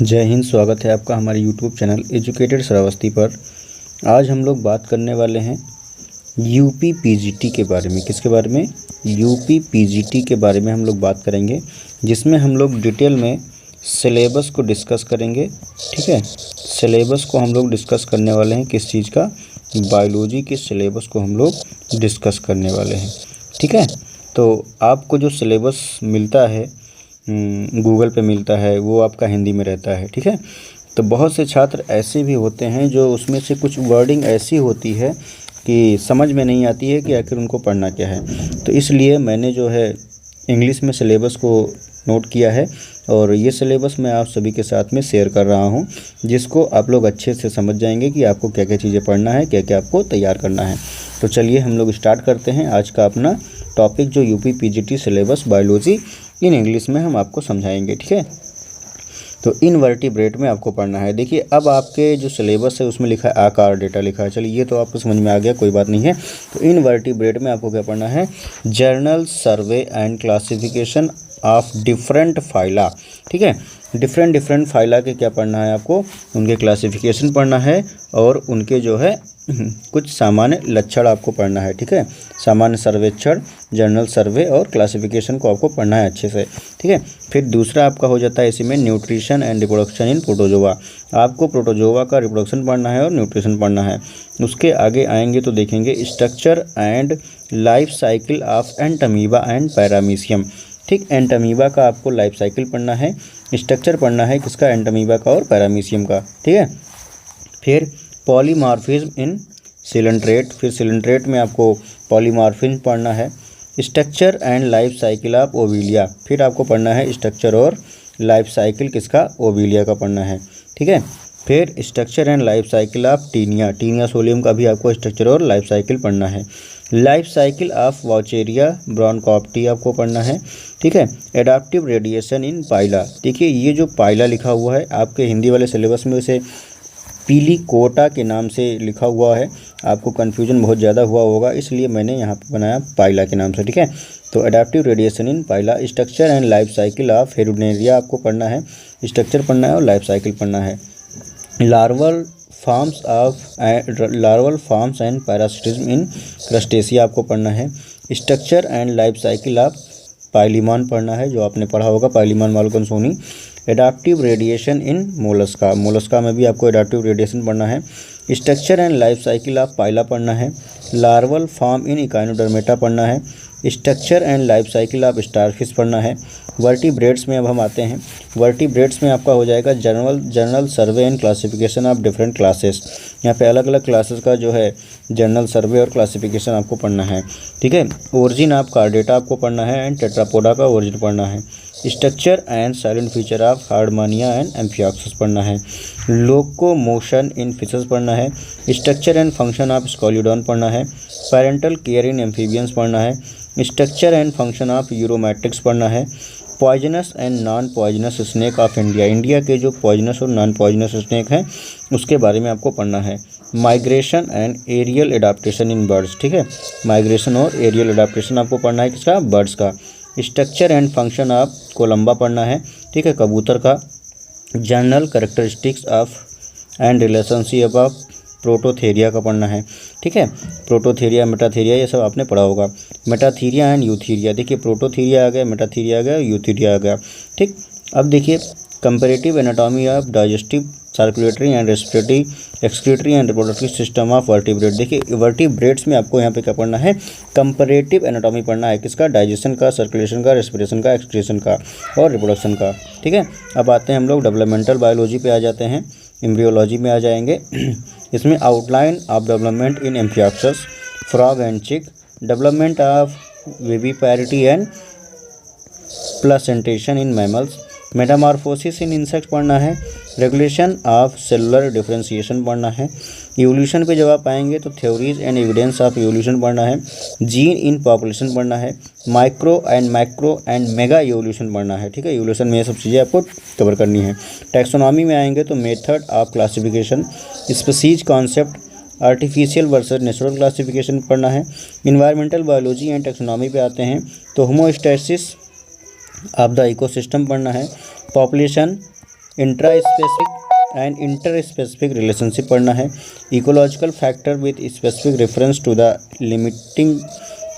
जय हिंद। स्वागत है आपका हमारे YouTube चैनल एजुकेटेड श्रावस्ती पर। आज हम लोग बात करने वाले हैं यूपी पीजीटी के बारे में। किसके बारे में? यूपी पीजीटी के बारे में हम लोग बात करेंगे, जिसमें हम लोग डिटेल में सिलेबस को डिस्कस करेंगे। ठीक है, सिलेबस को हम लोग डिस्कस करने वाले हैं। किस चीज़ का? बायोलॉजी के सिलेबस को हम लोग डिस्कस करने वाले हैं। ठीक है, तो आपको जो सिलेबस मिलता है गूगल पे मिलता है, वो आपका हिंदी में रहता है। ठीक है, तो बहुत से छात्र ऐसे भी होते हैं जो उसमें से कुछ वर्डिंग ऐसी होती है कि समझ में नहीं आती है कि आखिर उनको पढ़ना क्या है। तो इसलिए मैंने जो है इंग्लिश में सिलेबस को नोट किया है और ये सिलेबस मैं आप सभी के साथ में शेयर कर रहा हूँ, जिसको आप लोग अच्छे से समझ जाएंगे कि आपको क्या क्या चीज़ें पढ़ना है, क्या क्या आपको तैयार करना है। तो चलिए हम लोग स्टार्ट करते हैं आज का अपना टॉपिक, जो UP PGT syllabus biology in English में हम आपको समझाएंगे। ठीक है, तो इनवर्टिब्रेट में आपको पढ़ना है। देखिए, अब आपके जो सिलेबस है उसमें लिखा है आकार डेटा लिखा है। चलिए, ये तो आपको समझ में आ गया, कोई बात नहीं है। तो इनवर्टिब्रेट में आपको क्या पढ़ना है? Journal survey and classification of different phyla. ठीक है, डिफरेंट फाइला के क्या पढ़ना है आपको? उनके क्लासिफिकेशन पढ़ना है और उनके जो है कुछ सामान्य लक्षण आपको पढ़ना है। ठीक है, सामान्य सर्वेक्षण, जर्नल सर्वे और क्लासिफिकेशन को आपको पढ़ना है अच्छे से। ठीक है, फिर दूसरा आपका हो जाता है इसी में nutrition and reproduction in protozoa. आपको प्रोटोजोआ का रिप्रोडक्शन पढ़ना है और न्यूट्रिशन पढ़ना है। उसके आगे आएंगे तो देखेंगे structure and life cycle of Entamoeba and paramecium. ठीक, एंटमीबा का आपको लाइफ साइकिल पढ़ना है, स्ट्रक्चर पढ़ना है किसका? एंटमीबा का और पैरामीशियम का। ठीक है, फिर पॉलीमॉर्फिज्म इन सिलेंट्रेट, फिर सिलेंट्रेट में आपको पॉलीमॉर्फिज्म पढ़ना है। Structure and life cycle of Obelia, फिर आपको पढ़ना है स्ट्रक्चर और लाइफ साइकिल किसका? ओविलिया का पढ़ना है। ठीक है, फिर structure and life cycle of Taenia, Taenia solium का भी आपको स्ट्रक्चर और लाइफ साइकिल पढ़ना है। लाइफ साइकिल ऑफ वाउचेरिया ब्रोंकार्पटी आपको पढ़ना है। ठीक है, एडाप्टिव रेडिएशन इन पाइला। देखिए, ये जो पाइला लिखा हुआ है आपके हिंदी वाले सिलेबस में उसे पीली कोटा के नाम से लिखा हुआ है। आपको कन्फ्यूजन बहुत ज़्यादा हुआ होगा, इसलिए मैंने यहाँ पर बनाया पाइला के नाम से। ठीक है, तो adaptive radiation in Pila, structure and life cycle of Hirudinaria आपको पढ़ना है, स्ट्रक्चर पढ़ना है और लाइफ साइकिल पढ़ना है। Larval forms and parasitism in Crustacea आपको पढ़ना है। Structure and life cycle of Palaemon पढ़ना है, जो आपने पढ़ा होगा, Palaemon malcolmsonii. Adaptive radiation in Mollusca, Mollusca में भी आपको एडाप्टिव रेडिएशन पढ़ना है। Structure and life cycle of Pila पढ़ना है। लार्वल फॉर्म इन इकाइनोडर्मेटा पढ़ना है। Structure and life cycle of starfish पढ़ना है। वर्टिब्रेट्स में अब हम आते हैं। वर्टिब्रेट्स में आपका हो जाएगा journal survey and classification of different classes. यहाँ पे अलग अलग क्लासेस का जो है जर्नल सर्वे और क्लासिफिकेशन आपको पढ़ना है। ठीक है, ओरिजिन ऑफ कार्डेटा आपको पढ़ना है एंड टेट्रापोडा का ओरिजिन पढ़ना है। Structure and silent feature of हार्डमानिया and amphioxus पढ़ना है। लोकोमोशन इन फिशेस पढ़ना है। Structure and function of Scoliodon पढ़ना है। पैरेंटल केयर इन एम्फीबियंस पढ़ना है। स्ट्रक्चर एंड फंक्शन ऑफ यूरोमैट्रिक्स पढ़ना है। Poisonous and non poisonous snake of India, India के जो पॉइजनस और नॉन पॉइजनस स्नेक हैं उसके बारे में आपको पढ़ना है। Migration and aerial adaptation in birds. ठीक है, माइग्रेशन और एरियल एडाप्टेशन आपको पढ़ना है किसका? बर्ड्स का। Structure and function of Columba पढ़ना है। ठीक है, कबूतर का। General characteristics of and relationship of Prototheria का पढ़ना है। ठीक है, प्रोटोथेरिया, मेटाथेरिया, ये सब आपने पढ़ा होगा। मेटाथीरिया एंड यूथीरिया, देखिए प्रोटोथीरिया आ गया, मेटाथीरिया आ गया, यूथीरिया आ गया। ठीक, अब देखिए comparative anatomy of digestive, circulatory and respiratory, excretory and reproductive system of vertebrate. देखिए वर्टिब्रेट्स में आपको यहाँ पे क्या पढ़ना है? कंपैरेटिव एनाटॉमी पढ़ना है किसका? डाइजेशन का, सर्कुलेशन का, रेस्पिरेशन का, एक्सक्रीशन का और रिप्रोडक्शन का। ठीक है, अब आते हैं हम लोग डेवलपमेंटल बायोलॉजी पे आ जाते हैं, एम्ब्रियोलॉजी में आ जाएंगे। इसमें outline of development in Amphioxus, frog and chick, development of viviparity and placentation in mammals, metamorphosis in insect पढ़ना है। रेगुलेशन ऑफ सेलुलर डिफरेंशिएशन पढ़ना है। इवोल्यूशन पे जब आप आएंगे तो theories and evidence of evolution पढ़ना है। जीन इन पॉपुलेशन पढ़ना है। माइक्रो एंड मेगा इवोल्यूशन पढ़ना है। ठीक है, इवोल्यूशन में ये सब चीज़ें आपको कवर करनी है। टैक्सोनॉमी में आएंगे तो method of classification, species concept, artificial versus natural classification पढ़ना है। इन्वायरमेंटल बायोलॉजी एंड टैक्सोनॉमी पे आते हैं तो होमोस्टैसिस ऑफ द इकोसिस्टम पढ़ना है। Population intraspecific and interspecific relationship पढ़ना है, ecological factor with specific reference to the limiting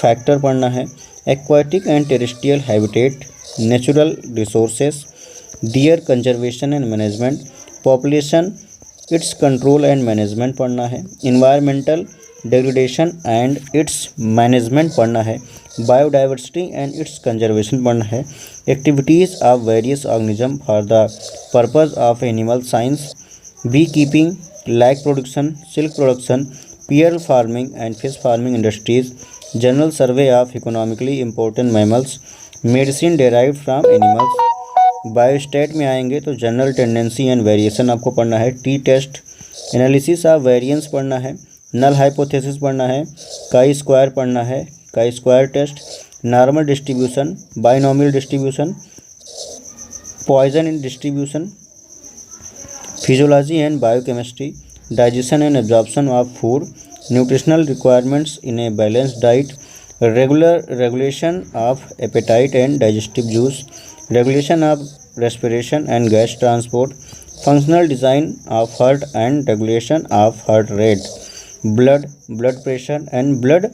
factor पढ़ना है, aquatic and terrestrial habitat, natural resources, their conservation and management, population its control and management पढ़ना है, environmental degradation and its management पढ़ना है, biodiversity and its conservation पढ़ना है, activities of various organism for the purpose of animal science, beekeeping, lac production, silk production, pearl farming and fish farming industries, general survey of economically important mammals, medicine derived from animals. Biostat में आएंगे तो general tendency and variation आपको पढ़ना है, t test, analysis of variance पढ़ना है, null hypothesis पढ़ना है, काई स्क्वायर पढ़ना है, chi square test, normal distribution, binomial distribution, Poisson in distribution, physiology and biochemistry, digestion and absorption of food, nutritional requirements in a balanced diet, regulation of appetite and digestive juice, regulation of respiration and gas transport, functional design of heart and regulation of heart rate, blood pressure and blood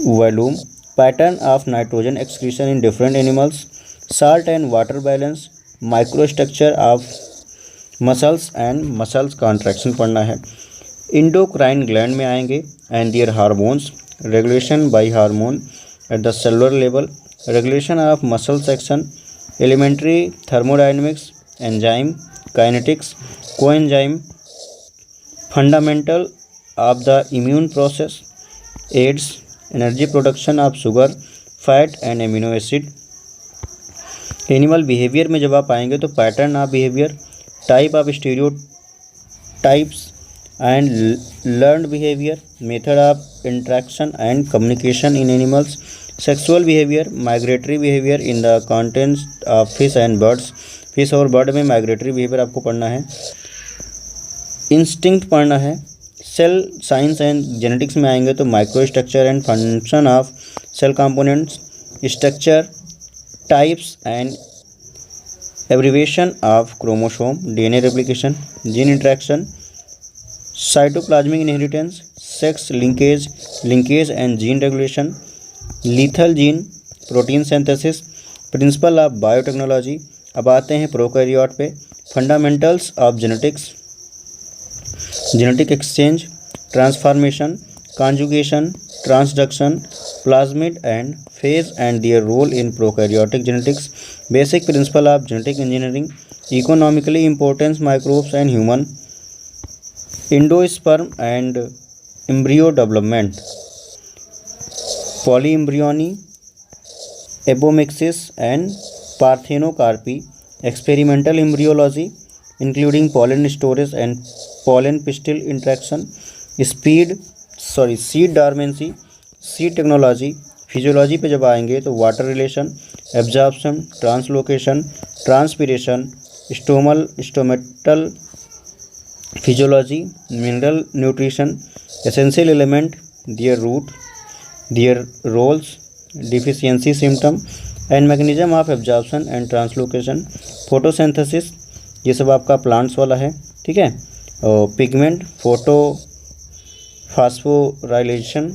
volume, pattern of nitrogen excretion in different animals, salt and water balance, microstructure of muscles and muscles contraction पढ़ना है, endocrine gland में आएंगे and their hormones, regulation by hormone at the cellular level, regulation of muscle section, elementary thermodynamics, enzyme, kinetics, coenzyme, fundamental of the immune process, aids, energy production of sugar, fat and amino acid। Animal behaviour में जब आप आएंगे तो pattern of behaviour, type of stereotypes and learned behaviour, method of interaction and communication in animals, sexual behaviour, migratory behaviour in the contents of fish and birds, fish और bird में migratory behaviour आपको पढ़ना है, instinct पढ़ना है, cell science and genetics में आएंगे तो micro structure and function of cell components, structure, types and abbreviation of chromosome, DNA replication, gene interaction, cytoplasmic inheritance, sex linkage and gene regulation, lethal gene, protein synthesis, principle of biotechnology. अब आते हैं prokaryote पे, fundamentals of genetics, genetic exchange, transformation, conjugation, transduction, plasmid and phage and their role in prokaryotic genetics, basic principle of genetic engineering, economically importance microbes and human, endosperm and embryo development, polyembryony, apomixis and parthenocarpy, experimental embryology including pollen storage and pollen pistil interaction, seed dormancy, seed technology. Physiology पे जब आएंगे तो water relation, absorption, translocation, transpiration, stomatal physiology, mineral nutrition, essential element, their root, their roles, deficiency symptom and mechanism of absorption and translocation, photosynthesis, ये सब आपका plants वाला है, ठीक है। और pigment, photo phosphorylation,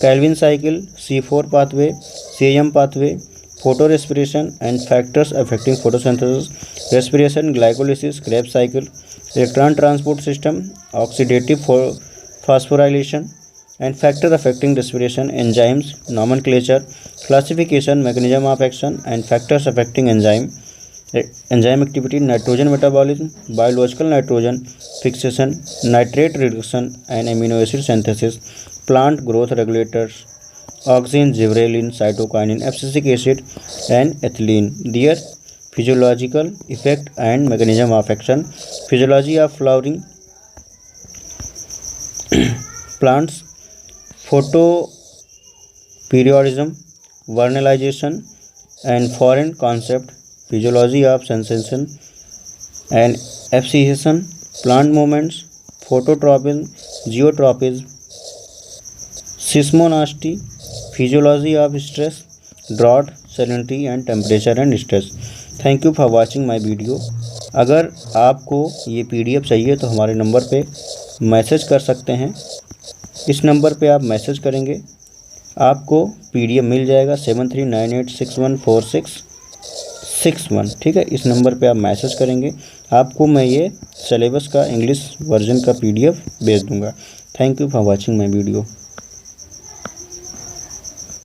Calvin cycle, C4 pathway, CM pathway, photo respiration and factors affecting photosynthesis, respiration, glycolysis, Krebs cycle, electron transport system, oxidative phosphorylation and factor affecting respiration, enzymes, nomenclature, classification, mechanism of action and factors affecting enzyme activity, nitrogen metabolism, biological nitrogen fixation, nitrate reduction and amino acid synthesis, plant growth regulators, auxin, gibberellin, cytokinin, abscisic acid and ethylene, their physiological effect and mechanism of action, physiology of flowering plants, photoperiodism, vernalization and foreign concept, physiology of sensation and abscission, plant movements, phototropism, geotropism, seismonosty, physiology of stress, drought, salinity and temperature and stress, thank you for watching my video. अगर आपको ये PDF चाहिए तो हमारे number पे message कर सकते हैं। इस नंबर पे आप मैसेज करेंगे, आपको PDF मिल जाएगा 7398614661। ठीक है, इस नंबर पे आप मैसेज करेंगे, आपको मैं ये सिलेबस का इंग्लिश वर्जन का PDF भेज दूँगा। Thank you for watching my video.